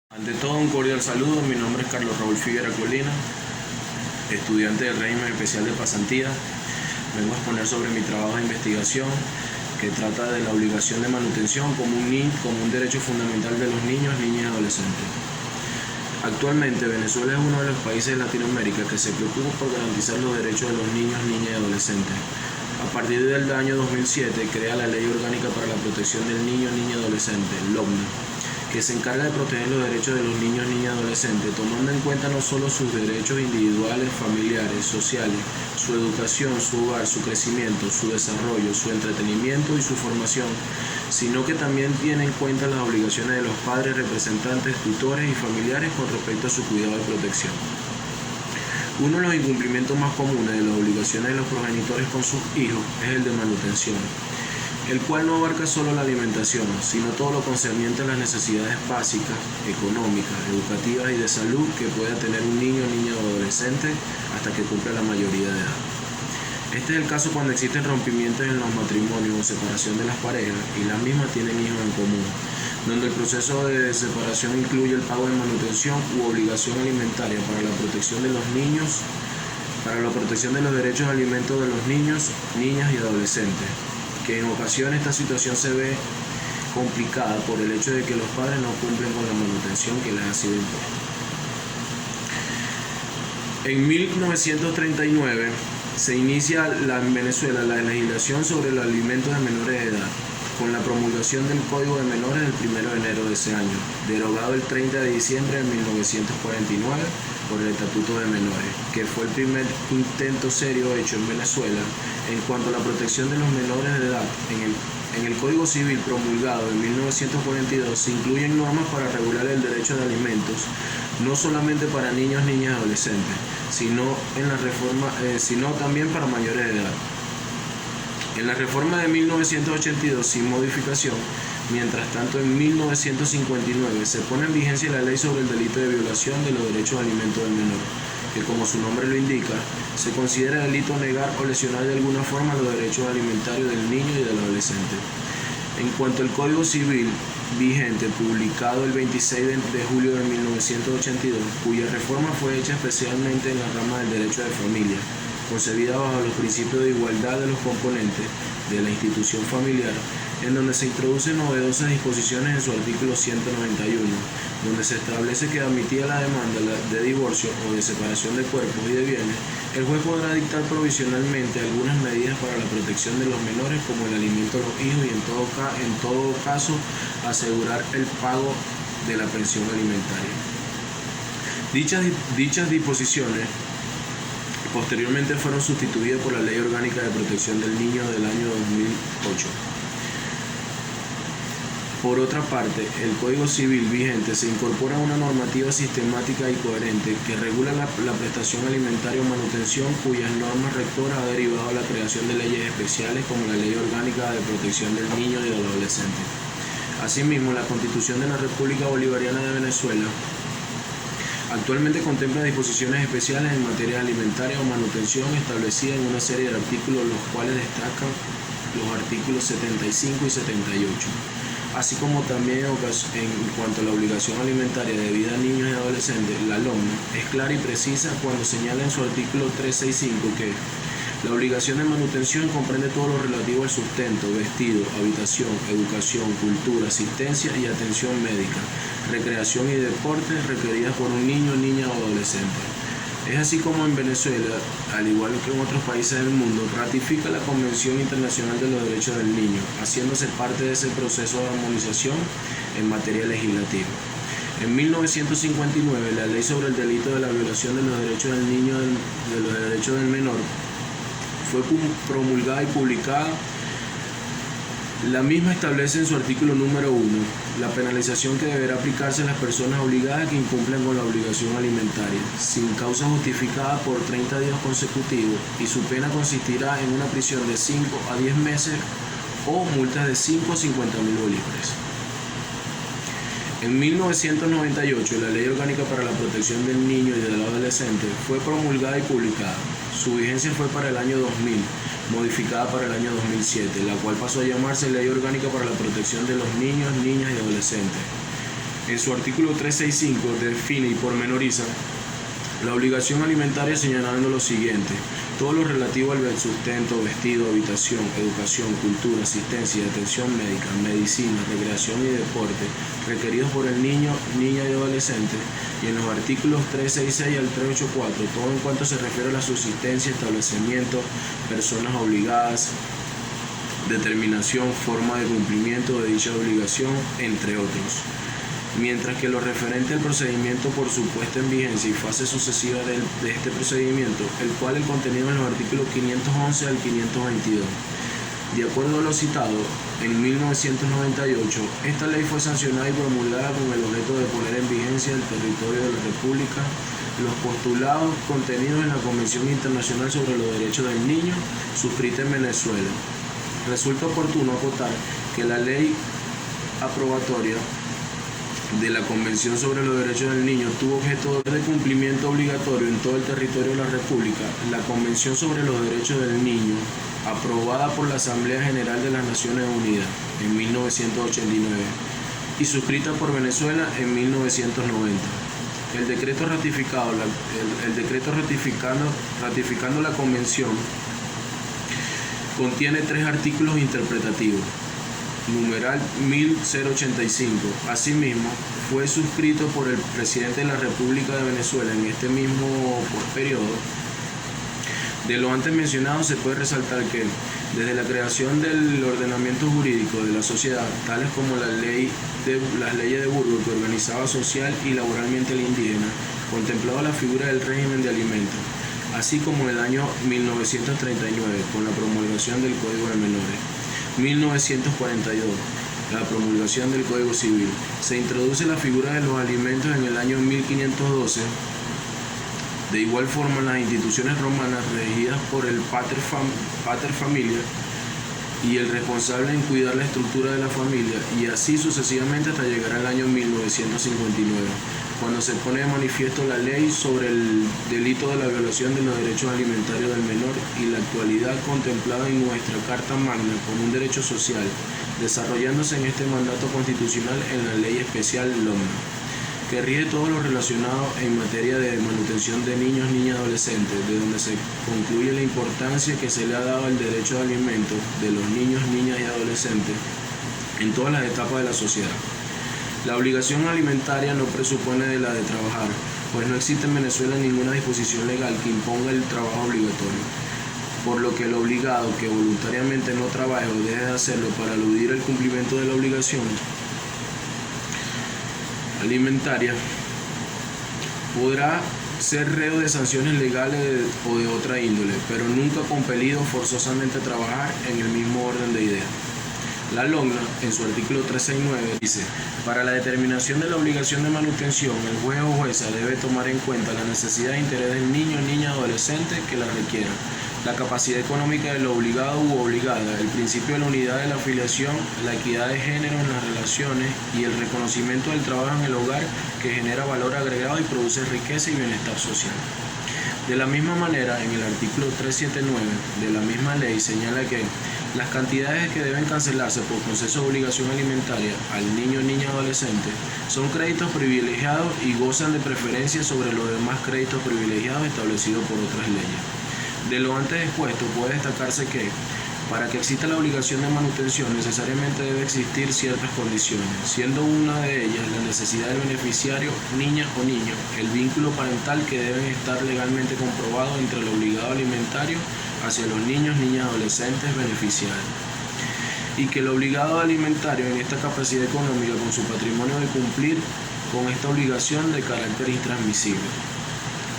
Ante todo, un cordial saludo. Mi nombre es Carlos Raúl Figuera Colina, estudiante del régimen especial de pasantía. Vengo a exponer sobre mi trabajo de investigación que trata de la obligación de manutención como un derecho fundamental de los niños, niñas y adolescentes. Actualmente, Venezuela es uno de los países de Latinoamérica que se preocupa por garantizar los derechos de los niños, niñas y adolescentes. A partir del año 2007, crea la Ley Orgánica para la Protección del Niño, Niña y Adolescente, LOPNA, que se encarga de proteger los derechos de los niños, niñas y adolescentes, tomando en cuenta no solo sus derechos individuales, familiares, sociales, su educación, su hogar, su crecimiento, su desarrollo, su entretenimiento y su formación, sino que también tiene en cuenta las obligaciones de los padres, representantes, tutores y familiares con respecto a su cuidado y protección. Uno de los incumplimientos más comunes de las obligaciones de los progenitores con sus hijos es el de manutención, el cual no abarca solo la alimentación, sino todo lo concerniente a las necesidades básicas, económicas, educativas y de salud que pueda tener un niño, niña o adolescente hasta que cumpla la mayoría de edad. Este es el caso cuando existen rompimientos en los matrimonios o separación de las parejas y las mismas tienen hijos en común, donde el proceso de separación incluye el pago de manutención u obligación alimentaria para la protección de los niños, para la protección de los derechos de alimento de los niños, niñas y adolescentes, que en ocasiones esta situación se ve complicada por el hecho de que los padres no cumplen con la manutención que les ha sido impuesta. En 1939 se inicia en Venezuela la legislación sobre los alimentos de menores de edad, con la promulgación del Código de Menores el 1 de enero de ese año, derogado el 30 de diciembre de 1949 por el Estatuto de Menores, que fue el primer intento serio hecho en Venezuela en cuanto a la protección de los menores de edad. En el Código Civil promulgado en 1942 se incluyen normas para regular el derecho de alimentos, no solamente para niños, niñas y adolescentes, sino también para mayores de edad. En la reforma de 1982, sin modificación, mientras tanto en 1959 se pone en vigencia la ley sobre el delito de violación de los derechos de alimento del menor, que como su nombre lo indica, se considera delito negar o lesionar de alguna forma los derechos alimentarios del niño y del adolescente. En cuanto al Código Civil vigente, publicado el 26 de julio de 1982, cuya reforma fue hecha especialmente en la rama del derecho de familia, concebida bajo los principios de igualdad de los componentes de la institución familiar, en donde se introducen novedosas disposiciones en su artículo 191, donde se establece que admitida la demanda de divorcio o de separación de cuerpos y de bienes, el juez podrá dictar provisionalmente algunas medidas para la protección de los menores, como el alimento a los hijos y en todo caso asegurar el pago de la pensión alimentaria. Dichas disposiciones posteriormente fueron sustituidas por la Ley Orgánica de Protección del Niño del año 2008. Por otra parte, el Código Civil vigente se incorpora una normativa sistemática y coherente que regula la prestación alimentaria o manutención, cuyas normas rectoras ha derivado la creación de leyes especiales como la Ley Orgánica de Protección del Niño y del Adolescente. Asimismo, la Constitución de la República Bolivariana de Venezuela actualmente contempla disposiciones especiales en materia alimentaria o manutención establecida en una serie de artículos, los cuales destacan los artículos 75 y 78, así como también en cuanto a la obligación alimentaria debida a niños y adolescentes. La LOMNA es clara y precisa cuando señala en su artículo 365 que la obligación de manutención comprende todo lo relativo al sustento, vestido, habitación, educación, cultura, asistencia y atención médica, recreación y deporte requeridas por un niño, niña o adolescente. Es así como en Venezuela, al igual que en otros países del mundo, ratifica la Convención Internacional de los Derechos del Niño, haciéndose parte de ese proceso de armonización en materia legislativa. En 1959, la Ley sobre el delito de la violación de los derechos del niño de los derechos del menor fue promulgada y publicada. La misma establece en su artículo número 1 la penalización que deberá aplicarse a las personas obligadas que incumplen con la obligación alimentaria, sin causa justificada por 30 días consecutivos, y su pena consistirá en una prisión de 5 a 10 meses o multas de 5 a 50.000 bolívares. En 1998, la Ley Orgánica para la Protección del Niño y del Adolescente fue promulgada y publicada. Su vigencia fue para el año 2000, modificada para el año 2007, la cual pasó a llamarse Ley Orgánica para la Protección de los Niños, Niñas y Adolescentes. En su artículo 365 define y pormenoriza la obligación alimentaria señalando lo siguiente: todo lo relativo al sustento, vestido, habitación, educación, cultura, asistencia y atención médica, medicina, recreación y deporte requeridos por el niño, niña y adolescente, y en los artículos 366 al 384 todo en cuanto se refiere a la subsistencia, establecimiento, personas obligadas, determinación, forma de cumplimiento de dicha obligación, entre otros. Mientras que lo referente al procedimiento por su puesta en vigencia y fase sucesiva de este procedimiento, el cual el contenido en los artículos 511 al 522. De acuerdo a lo citado, en 1998, esta ley fue sancionada y promulgada con el objeto de poner en vigencia el territorio de la República los postulados contenidos en la Convención Internacional sobre los Derechos del Niño, suscrita en Venezuela. Resulta oportuno acotar que la ley aprobatoria de la Convención sobre los Derechos del Niño tuvo objeto de cumplimiento obligatorio en todo el territorio de la República. La Convención sobre los Derechos del Niño, aprobada por la Asamblea General de las Naciones Unidas en 1989 y suscrita por Venezuela en 1990. El decreto ratificando la Convención contiene 3 artículos interpretativos. Numeral 1085. Asimismo, fue suscrito por el presidente de la República de Venezuela en este mismo periodo. De lo antes mencionado se puede resaltar que desde la creación del ordenamiento jurídico de la sociedad, tales como las leyes de Burgos que organizaba social y laboralmente al indígena, contemplaba la figura del régimen de alimentos, así como en el año 1939 con la promulgación del Código de Menores. 1942, la promulgación del Código Civil. Se introduce la figura de los alimentos en el año 1512. De igual forma, las instituciones romanas regidas por el pater familia y el responsable en cuidar la estructura de la familia, y así sucesivamente hasta llegar al año 1959, cuando se pone de manifiesto la ley sobre el delito de la violación de los derechos alimentarios del menor y la actualidad contemplada en nuestra Carta Magna como un derecho social, desarrollándose en este mandato constitucional en la Ley Especial LOMNA, que rige todo lo relacionado en materia de manutención de niños, niñas y adolescentes, de donde se concluye la importancia que se le ha dado al derecho de alimento de los niños, niñas y adolescentes en todas las etapas de la sociedad. La obligación alimentaria no presupone de la de trabajar, pues no existe en Venezuela ninguna disposición legal que imponga el trabajo obligatorio, por lo que el obligado que voluntariamente no trabaje o deje de hacerlo para eludir el cumplimiento de la obligación alimentaria podrá ser reo de sanciones legales o de otra índole, pero nunca compelido forzosamente a trabajar en el mismo orden de ideas. La LOMNA, en su artículo 369, dice: para la determinación de la obligación de manutención, el juez o jueza debe tomar en cuenta la necesidad e interés del niño, niña, adolescente que la requiera, la capacidad económica del obligado u obligada, el principio de la unidad de la afiliación, la equidad de género en las relaciones y el reconocimiento del trabajo en el hogar que genera valor agregado y produce riqueza y bienestar social. De la misma manera, en el artículo 379 de la misma ley señala que las cantidades que deben cancelarse por conceso de obligación alimentaria al niño, niña, adolescente son créditos privilegiados y gozan de preferencia sobre los demás créditos privilegiados establecidos por otras leyes. De lo antes expuesto puede destacarse que para que exista la obligación de manutención necesariamente debe existir ciertas condiciones, siendo una de ellas la necesidad del beneficiario, niña o niño, el vínculo parental que deben estar legalmente comprobado entre el obligado alimentario hacia los niños, niñas, adolescentes beneficiarios, y que el obligado alimentario en esta capacidad económica con su patrimonio de cumplir con esta obligación de carácter intransmisible.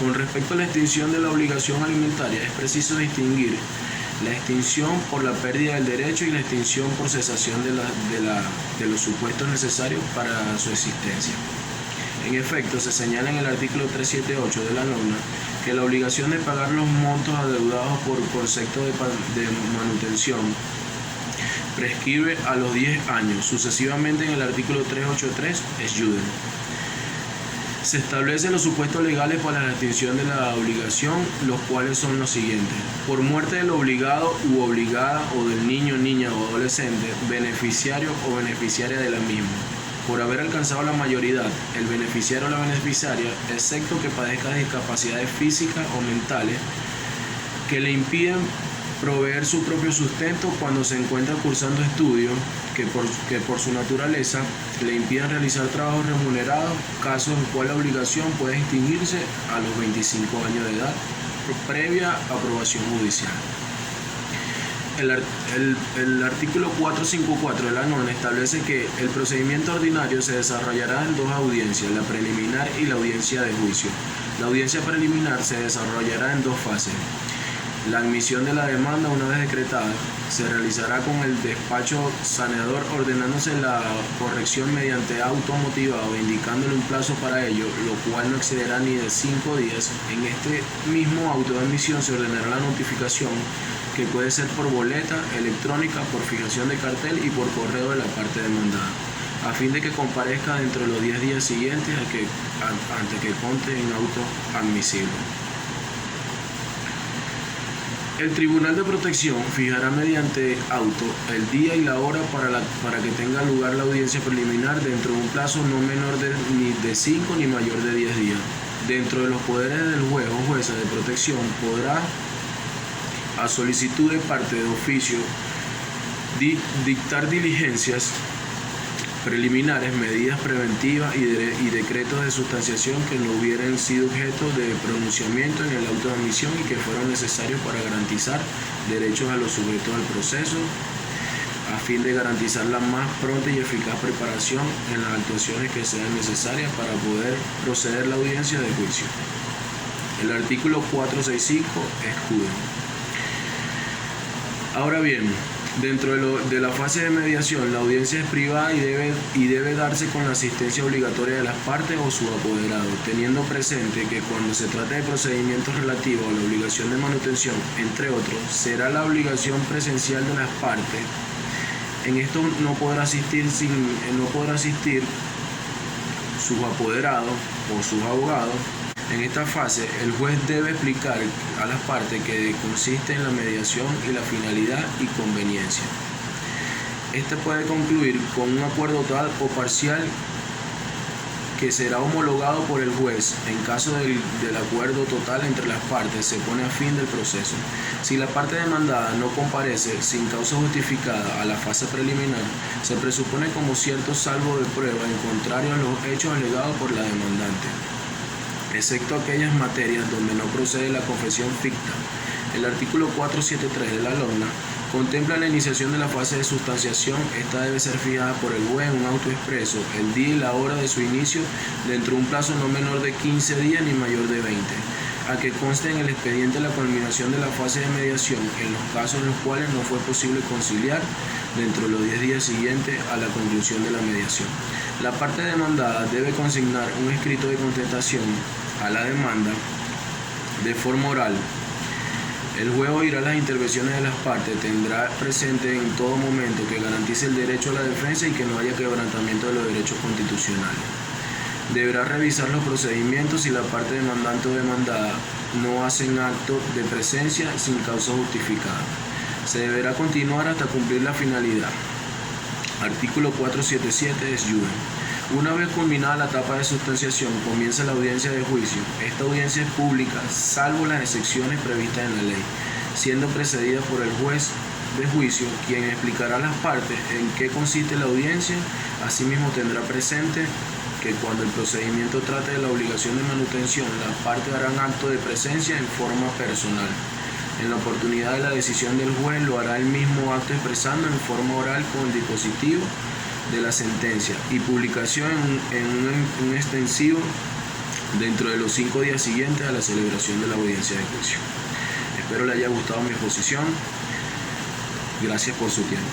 Con respecto a la extinción de la obligación alimentaria, es preciso distinguir la extinción por la pérdida del derecho y la extinción por cesación de los supuestos necesarios para su existencia. En efecto, se señala en el artículo 378 de la norma que la obligación de pagar los montos adeudados por concepto de manutención prescribe a los 10 años. Sucesivamente, en el artículo 383 es judem. Se establecen los supuestos legales para la extinción de la obligación, los cuales son los siguientes: por muerte del obligado u obligada o del niño, niña o adolescente, beneficiario o beneficiaria de la misma; por haber alcanzado la mayoridad, el beneficiario o la beneficiaria, excepto que padezca de discapacidades físicas o mentales que le impiden proveer su propio sustento cuando se encuentra cursando estudios que por su naturaleza le impidan realizar trabajos remunerados, caso en el cual la obligación puede extinguirse a los 25 años de edad, previa aprobación judicial. El artículo 454 de la norma establece que el procedimiento ordinario se desarrollará en dos audiencias, la preliminar y la audiencia de juicio. La audiencia preliminar se desarrollará en dos fases. La admisión de la demanda, una vez decretada, se realizará con el despacho saneador ordenándose la corrección mediante auto motivado, indicándole un plazo para ello, lo cual no excederá ni de 5 días. En este mismo auto de admisión se ordenará la notificación, que puede ser por boleta electrónica, por fijación de cartel y por correo de la parte demandada, a fin de que comparezca dentro de los 10 días siguientes ante que conste en auto admisible. El Tribunal de Protección fijará mediante auto el día y la hora para que tenga lugar la audiencia preliminar dentro de un plazo no menor ni de 5 ni mayor de 10 días. Dentro de los poderes del juez o jueza de protección podrá, a solicitud de parte de oficio, dictar diligencias preliminares, medidas preventivas y decretos de sustanciación que no hubieran sido objeto de pronunciamiento en el auto de admisión y que fueron necesarios para garantizar derechos a los sujetos al proceso, a fin de garantizar la más pronta y eficaz preparación en las actuaciones que sean necesarias para poder proceder la audiencia de juicio. El artículo 465 escudo. Ahora bien, dentro de la fase de mediación, la audiencia es privada y debe darse con la asistencia obligatoria de las partes o su apoderado, teniendo presente que cuando se trate de procedimientos relativos a la obligación de manutención, entre otros, será la obligación presencial de las partes. En esto no podrá asistir sus apoderados o sus abogados. En esta fase, el juez debe explicar a las partes qué consiste en la mediación y la finalidad y conveniencia. Este puede concluir con un acuerdo total o parcial que será homologado por el juez. En caso del acuerdo total entre las partes, se pone a fin del proceso. Si la parte demandada no comparece sin causa justificada a la fase preliminar, se presupone como cierto salvo de prueba en contrario a los hechos alegados por la demandante, excepto aquellas materias donde no procede la confesión ficta. El artículo 473 de la norma contempla la iniciación de la fase de sustanciación. Esta debe ser fijada por el juez en un auto expreso, el día y la hora de su inicio, dentro de un plazo no menor de 15 días ni mayor de 20, a que conste en el expediente la culminación de la fase de mediación en los casos en los cuales no fue posible conciliar dentro de los 10 días siguientes a la conclusión de la mediación. La parte demandada debe consignar un escrito de contestación a la demanda de forma oral. El juez oirá las intervenciones de las partes, tendrá presente en todo momento que garantice el derecho a la defensa y que no haya quebrantamiento de los derechos constitucionales. Deberá revisar los procedimientos si la parte demandante o demandada no hacen acto de presencia sin causa justificada. Se deberá continuar hasta cumplir la finalidad. Artículo 477 es iure. Una vez culminada la etapa de sustanciación, comienza la audiencia de juicio. Esta audiencia es pública, salvo las excepciones previstas en la ley, siendo precedida por el juez de juicio, quien explicará a las partes en qué consiste la audiencia. Asimismo, tendrá presente que cuando el procedimiento trate de la obligación de manutención, las partes harán acto de presencia en forma personal. En la oportunidad de la decisión del juez, lo hará el mismo acto expresando en forma oral con el dispositivo de la sentencia y publicación en un extensivo dentro de los 5 días siguientes a la celebración de la audiencia de juicio. Espero le haya gustado mi exposición. Gracias por su tiempo.